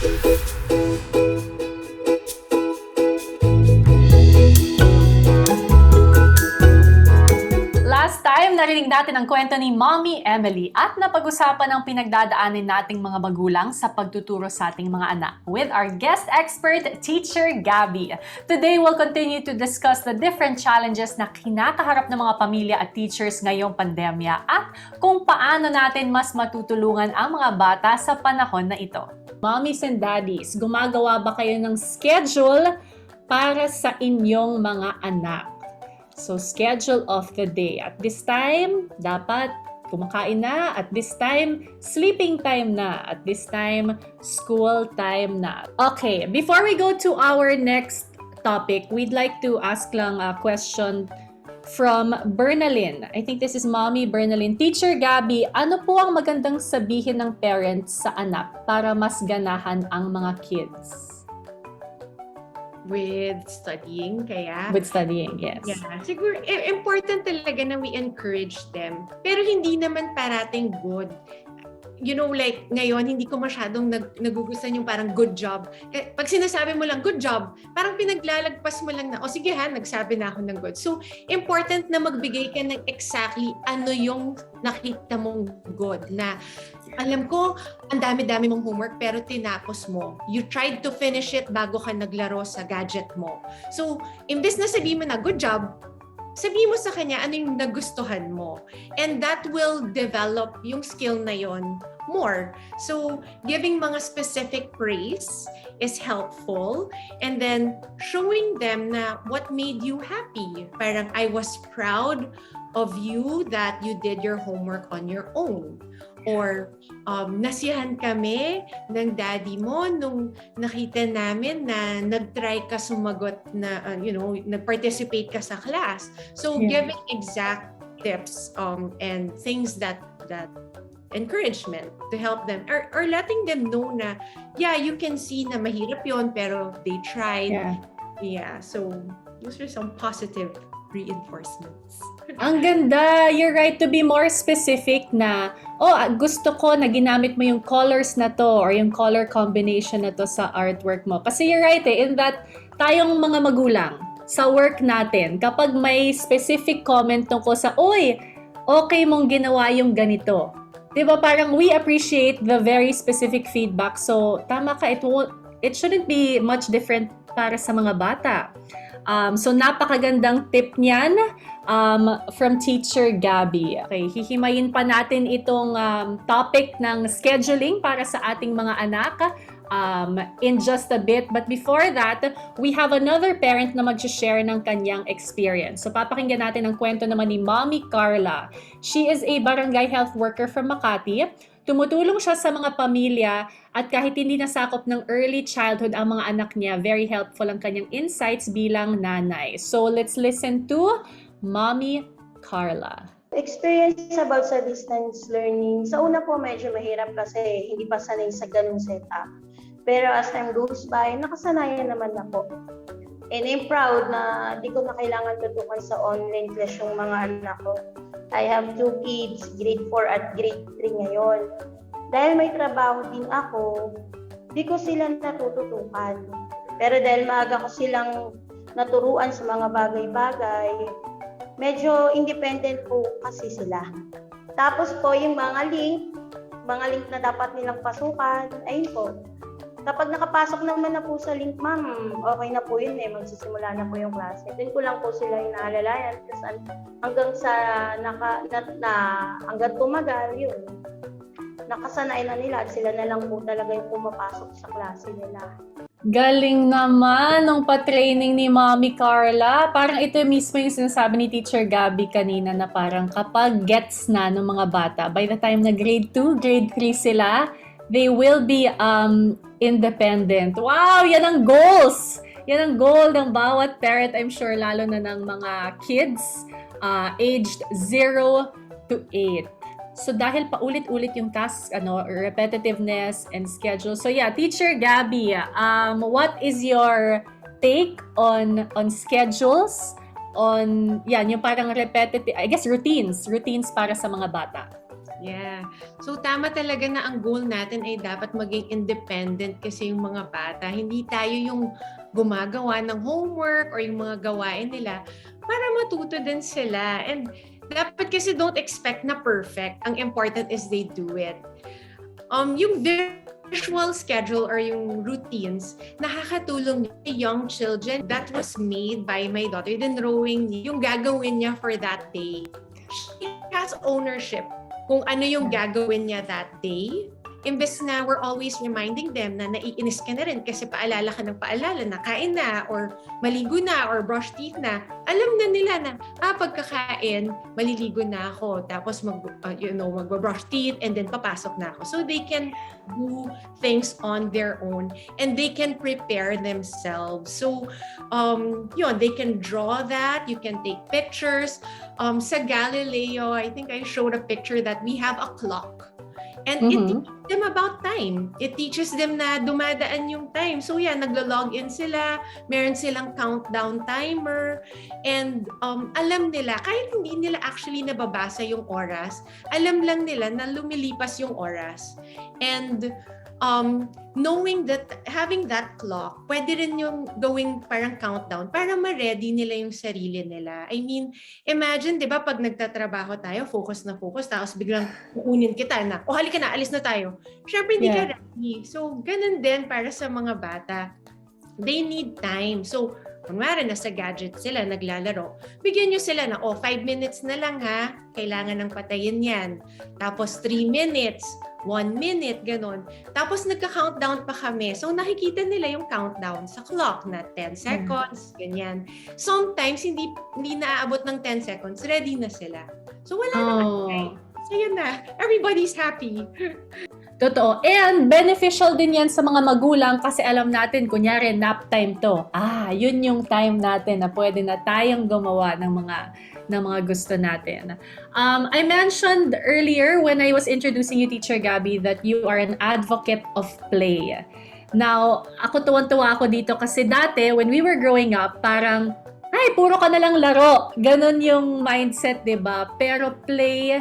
Last time, narinig natin ang kwento ni Mommy Emily at napag-usapan ang pinagdadaanin nating mga magulang sa pagtuturo sa ating mga anak with our guest expert, Teacher Gabby. Today, we'll continue to discuss the different challenges na kinakaharap ng mga pamilya at teachers ngayong pandemya at kung paano natin mas matutulungan ang mga bata sa panahon na ito. Mommies and daddies, gumagawa ba kayo ng schedule para sa inyong mga anak? So, schedule of the day. At this time, dapat kumakain na. At this time, sleeping time na. At this time, school time na. Okay, before we go to our next topic, we'd like to ask lang a question from Bernalyn. I think this is Mommy Bernalyn. Teacher Gabby, ano po ang magandang sabihin ng parents sa anak para mas ganahan ang mga kids? With studying, kaya? With studying, yes. Yeah. Siguro, important talaga na we encourage them. Pero hindi naman parating good. You know, like, ngayon, hindi ko masyadong nagugustuhan yung parang good job. Pag sinasabi mo lang, good job, parang pinaglalagpas mo lang na, o sige ha, nagsabi na ako ng good. So, important na magbigay ka ng exactly ano yung nakita mong good. Na, alam ko, ang dami-dami mong homework, pero tinapos mo. You tried to finish it bago ka naglaro sa gadget mo. So, imbes na sabihin mo na, good job, sabihin mo sa kanya ano yung nagustuhan mo. And that will develop yung skill na yon more. So, giving mga specific praise is helpful. And then, showing them na what made you happy. Parang, I was proud of you that you did your homework on your own. Or, nasiyahan kami ng daddy mo nung nakita namin na nag-try ka sumagot na, nag-participate ka sa class. So, giving exact tips and things that encouragement to help them or letting them know na, yeah, you can see na mahirap yon pero they tried. Yeah. So, those are some positive reinforcements. Ang ganda! You're right to be more specific na, gusto ko na ginamit mo yung colors na to or yung color combination na to sa artwork mo. Kasi you're right in that tayong mga magulang sa work natin, kapag may specific comment tungkol sa, okay mong ginawa yung ganito. Diba parang we appreciate the very specific feedback. So, tama ka, it shouldn't be much different para sa mga bata. So, napakagandang tip niyan from Teacher Gabby. Okay, hihimayin pa natin itong topic ng scheduling para sa ating mga anak in just a bit. But before that, we have another parent na mag-share ng kanyang experience. So, papakinggan natin ang kwento naman ni Mommy Carla. She is a barangay health worker from Makati. Tumutulong siya sa mga pamilya at kahit hindi nasakop ng early childhood ang mga anak niya, very helpful ang kanyang insights bilang nanay. So, let's listen to Mommy Carla. Experience about sa distance learning. Sa una po medyo mahirap kasi hindi pa sanay sa ganung setup. Pero as time goes by, nakasanayan naman ako. And I'm proud na di ko na kailangan tutukan sa online class yung mga anak ko. I have 2 kids, grade 4 at grade 3 ngayon. Dahil may trabaho din ako, di ko sila natututukan. Pero dahil maaga ko silang naturuan sa mga bagay-bagay, medyo independent po kasi sila. Tapos po yung mga link na dapat nilang pasukan, ayun po. Kapag nakapasok naman na po sa link, ma'am, okay na po yun magsisimula na po yung klase. Doon ko lang po sila inaalalayan kasi hanggang sa hanggang tumagal yun. Nakasanay na nila at sila na lang po talaga yung pumapasok sa klase nila. Galing naman ng pa-training ni Mommy Carla. Parang ito mismo yung sinasabi ni Teacher Gabby kanina na parang kapag gets na ng mga bata, by the time na grade 2, grade 3 sila, they will be independent. Wow! Yan ang goals! Yan ang goal ng bawat parent, I'm sure, lalo na ng mga kids aged 0 to 8. So dahil paulit-ulit yung tasks, repetitiveness and schedule. So yeah, Teacher Gabby, what is your take on schedules, on yung parang repetitive, I guess routines para sa mga bata? Yeah. So tama talaga na ang goal natin ay dapat maging independent kasi yung mga bata. Hindi tayo yung gumagawa ng homework or yung mga gawain nila para matuto din sila. And dapat kasi don't expect na perfect. Ang important is they do it. Yung visual schedule or yung routines, nakakatulong sa young children. That was made by my daughter. Then drawing yung gagawin niya for that day. She has ownership kung ano yung gagawin niya that day. Imbes na we're always reminding them na naiinis ka na rin kasi paalala ka ng paalala na kain na or maligo na or brush teeth na. Alam na nila na, pagkakain, maliligo na ako. Tapos mag-brush teeth and then papasok na ako. So they can do things on their own and they can prepare themselves. So, they can draw that. You can take pictures. Sa Galileo, I think I showed a picture that we have a clock. And it teaches them about time. It teaches them na dumadaan yung time. So naglo-log in sila, meron silang countdown timer, and alam nila, kahit hindi nila actually nababasa yung oras, alam lang nila na lumilipas yung oras. And knowing that, having that clock, pwede rin yung gawing parang countdown para ma-ready nila yung sarili nila. I mean, imagine, di ba, pag nagtatrabaho tayo, focus na focus, tapos biglang kukunin kita na, halika na, alis na tayo. Siyempre, hindi ka ready. So, ganun din para sa mga bata. They need time. So, kunwari, nasa gadget sila, naglalaro, bigyan nyo sila na, 5 minutes na lang ha, kailangan ng patayin yan. Tapos 3 minutes, 1 minute, ganon. Tapos nagka-countdown pa kami. So nakikita nila yung countdown sa clock na 10 seconds, ganyan. Sometimes, hindi naaabot ng 10 seconds, ready na sila. So wala naman. Right? So yun na. Everybody's happy. Totoo. And beneficial din yan sa mga magulang kasi alam natin, kunyari, nap time to. Yun yung time natin na pwede na tayong gumawa ng mga gusto natin. I mentioned earlier when I was introducing you, Teacher Gabby, that you are an advocate of play. Now, ako tuwan-tuwa ako dito kasi dati, when we were growing up, parang, puro ka na lang laro. Ganon yung mindset, diba? Pero play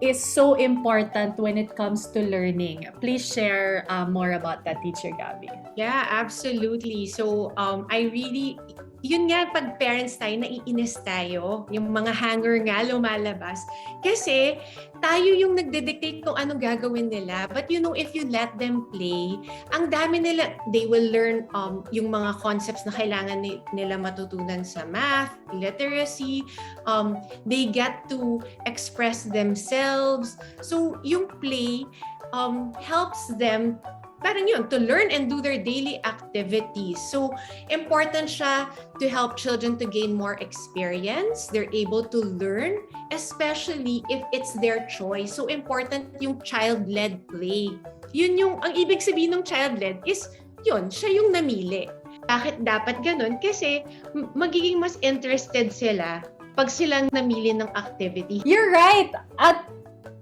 is so important when it comes to learning. Please share more about that, Teacher Gabby. Yeah, absolutely. So, yun nga, pag parents tayo, naiinis tayo. Yung mga hanger nga lumalabas. Kasi tayo yung nagde-dictate kung anong gagawin nila. But if you let them play, ang dami nila, they will learn yung mga concepts na kailangan nila matutunan sa math, literacy. They get to express themselves. So, yung play helps them parang yun, to learn and do their daily activities. So, important siya to help children to gain more experience. They're able to learn, especially if it's their choice. So, important yung child-led play. Ang ibig sabihin ng child-led is, siya yung namili. Bakit dapat ganun? Kasi, magiging mas interested sila pag silang namili ng activity. You're right! At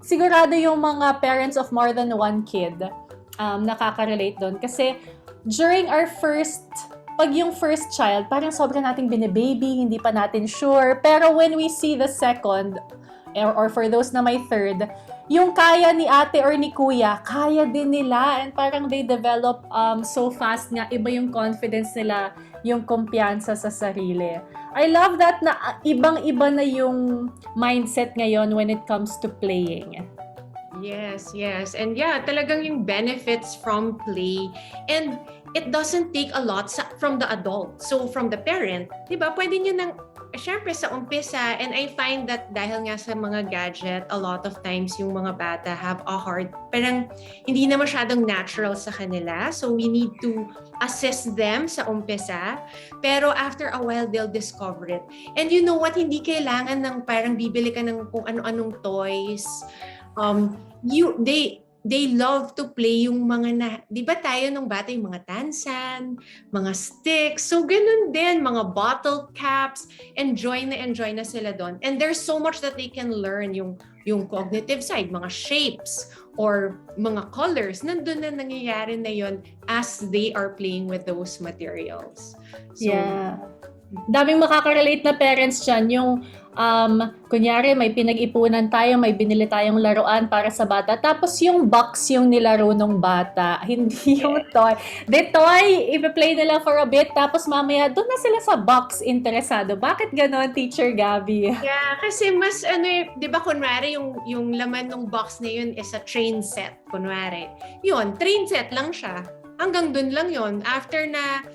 sigurado yung mga parents of more than one kid, nakaka-relate doon. Kasi during our pag yung first child, parang sobrang nating bine-baby, hindi pa natin sure. Pero when we see the second, or for those na may third, yung kaya ni ate or ni kuya, kaya din nila. And parang they develop so fast nga, iba yung confidence nila, yung kumpiyansa sa sarili. I love that na ibang-iba na yung mindset ngayon when it comes to playing. Yes. And talagang yung benefits from play. And it doesn't take a lot from the adult. So from the parent, diba, pwede nyo nang, syempre sa umpisa, and I find that dahil nga sa mga gadget, a lot of times yung mga bata have a hard, parang hindi na masyadong natural sa kanila. So we need to assist them sa umpisa. Pero after a while, they'll discover it. And you know what, hindi kailangan ng parang bibili ka ng kung ano-anong toys. They love to play yung mga di ba tayo nung bata yung mga tansan, mga sticks, so ganun din, mga bottle caps, enjoy na sila doon. And there's so much that they can learn, yung cognitive side, mga shapes, or mga colors, nandun na nangyayari na yon as they are playing with those materials. So, daming makaka-relate na parents dyan, yung Kunyari, may pinag-ipunan tayo, may binili tayong laruan para sa bata, tapos yung box yung nilaro ng bata, hindi yung toy. The toy, ipi-play nila for a bit, tapos mamaya, doon na sila sa box interesado. Bakit ganon, Teacher Gabby? Yeah, kasi mas di ba kunwari yung laman ng box na yun is a train set, kunwari. Yun, train set lang siya. Hanggang dun lang yun. After na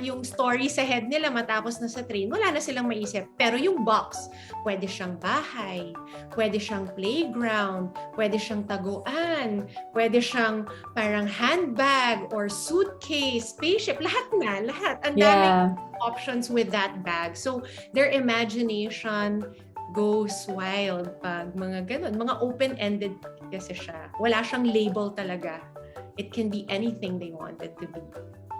yung story sa head nila matapos na sa train, wala na silang maisip. Pero yung box, pwede siyang bahay, pwede siyang playground, pwede siyang taguan, pwede siyang parang handbag or suitcase, spaceship, lahat. Ang daming options with that bag. So, their imagination goes wild pag mga ganun. Mga open-ended kasi siya. Wala siyang label talaga. It can be anything they want it to be.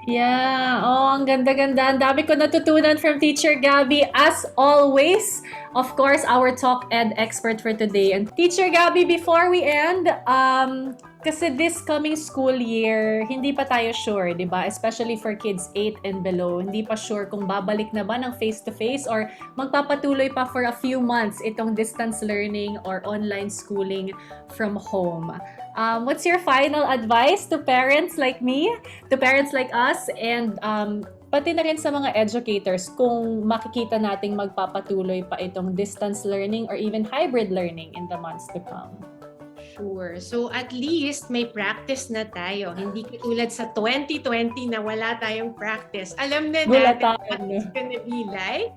Yeah, ang ganda-ganda. Ang dami ko natutunan from Teacher Gabby. As always, of course, our TalkED expert for today. And Teacher Gabby, before we end, kasi this coming school year, hindi pa tayo sure, di ba? Especially for kids 8 and below. Hindi pa sure kung babalik na ba ng face-to-face or magpapatuloy pa for a few months itong distance learning or online schooling from home. What's your final advice to parents like me, to parents like us, and pati na rin sa mga educators kung makikita nating magpapatuloy pa itong distance learning or even hybrid learning in the months to come? Sure. So at least may practice na tayo. Hindi katulad sa 2020 na wala tayong practice. Alam na natin what it's gonna be like.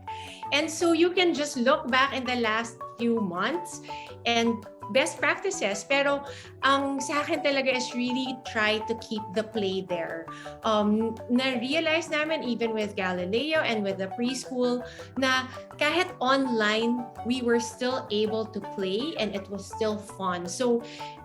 And so you can just look back in the last few months and best practices. Pero ang sa akin talaga is really try to keep the play there. Na-realize namin even with Galileo and with the preschool na kahit online, we were still able to play and it was still fun. So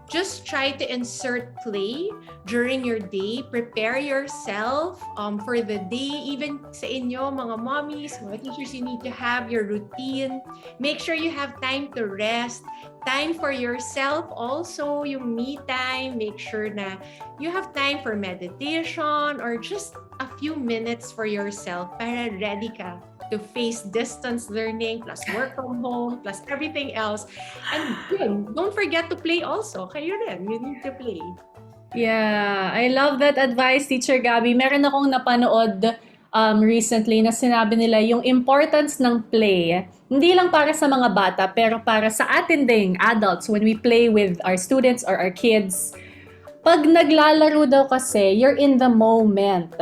just try to insert play during your day. Prepare yourself for the day. Even sa inyo, mga mommies, mga teachers, you need to have your routine. Make sure you have time to rest. Time for yourself also, yung me time. Make sure na you have time for meditation or just a few minutes for yourself para ready ka to face distance learning plus work from home plus everything else. And yun, don't forget to play also. Kayo rin, you need to play. Yeah, I love that advice, Teacher Gabby. Meron akong napanood recently na sinabi nila yung importance ng play. Hindi lang para sa mga bata, pero para sa atin ding adults when we play with our students or our kids. Pag naglalaro daw kasi, you're in the moment.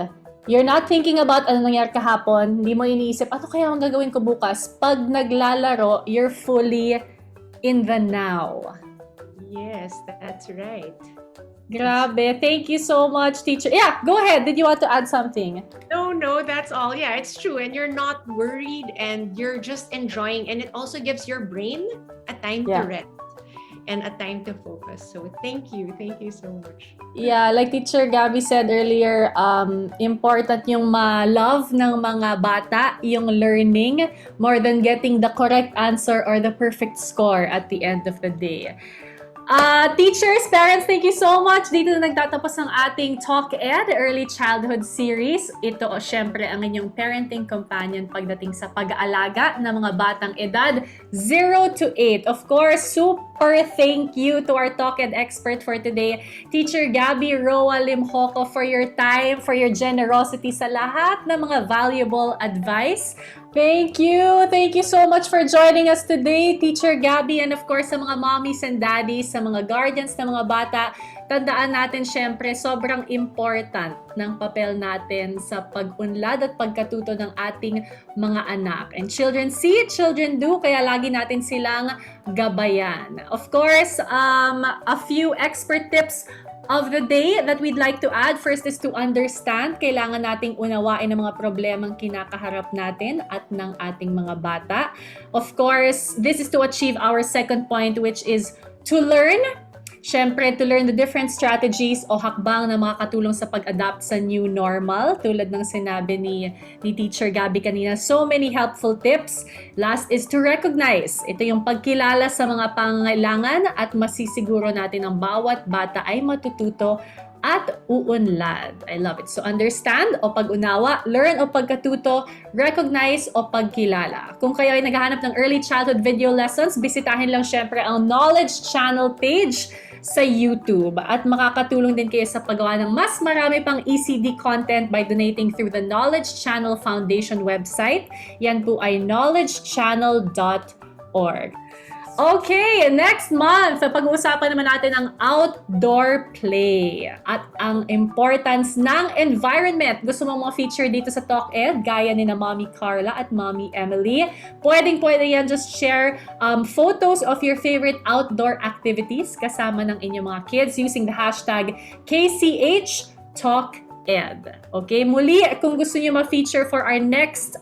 You're not thinking about ano nangyari kahapon. Hindi mo iniisip, ano kaya ang gagawin ko bukas? Pag naglalaro, you're fully in the now. Yes, that's right. Grabe. Thank you so much, teacher. Yeah, go ahead. Did you want to add something? No, that's all. Yeah, it's true. And you're not worried and you're just enjoying. And it also gives your brain a time to rest and a time to focus. So thank you. Thank you so much. Yeah, like Teacher Gabby said earlier, important yung ma-love ng mga bata, yung learning, more than getting the correct answer or the perfect score at the end of the day. Teachers, parents, thank you so much. Dito na nagtatapos ang ating TalkED Early Childhood Series. Ito, syempre, ang inyong parenting companion pagdating sa pag-aalaga ng mga batang edad 0 to 8. Of course, super thank you to our TalkED expert for today, Teacher Gabby Roa-Limjoco, for your time, for your generosity sa lahat ng mga valuable advice. Thank you. Thank you so much for joining us today, Teacher Gabby, and of course sa mga mommies and daddies, sa mga guardians ng mga bata. Tandaan natin syempre, sobrang important ng papel natin sa pag-unlad at pagkatuto ng ating mga anak. And children see, children do, kaya lagi natin silang gabayan. Of course, a few expert tips of the day that we'd like to add. First is to understand. Kailangan nating unawain ang mga problemang kinakaharap natin at ng ating mga bata. Of course, this is to achieve our second point, which is to learn. Siyempre, to learn the different strategies o hakbang na makakatulong sa pag-adapt sa new normal. Tulad ng sinabi ni Teacher Gabby kanina, so many helpful tips. Last is to recognize. Ito yung pagkilala sa mga pangangailangan at masisiguro natin ang bawat bata ay matututo at uunlad. I love it. So understand o pag-unawa, learn o pagkatuto, recognize o pagkilala. Kung kayo ay naghahanap ng early childhood video lessons, bisitahin lang syempre ang Knowledge Channel page sa YouTube. At makakatulong din kayo sa paggawa ng mas marami pang ECD content by donating through the Knowledge Channel Foundation website. Yan po ay knowledgechannel.org. Okay, next month, pag-uusapan naman natin ang outdoor play at ang importance ng environment. Gusto mo mga feature dito sa TalkED, gaya ni na Mommy Carla at Mommy Emily? Pwede yan, just share photos of your favorite outdoor activities kasama ng inyong mga kids using the hashtag KCH_TalkED. Okay, muli, kung gusto niyo ma-feature for our next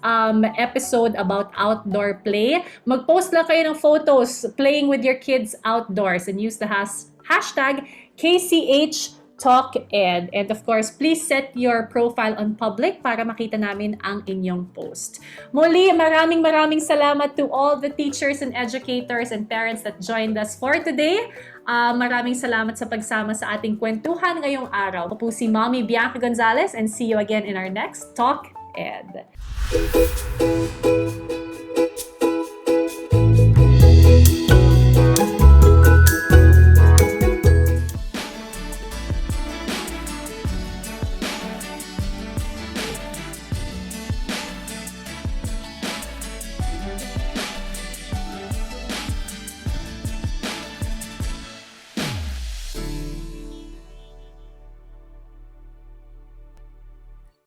episode about outdoor play, mag-post lang kayo ng photos playing with your kids outdoors and use the hashtag KCH_TalkED. And of course, please set your profile on public para makita namin ang inyong post. Muli, maraming salamat to all the teachers and educators and parents that joined us for today. Maraming salamat sa pagsama sa ating kwentuhan ngayong araw. Ako po si Mommy Bianca Gonzalez and see you again in our next TalkED.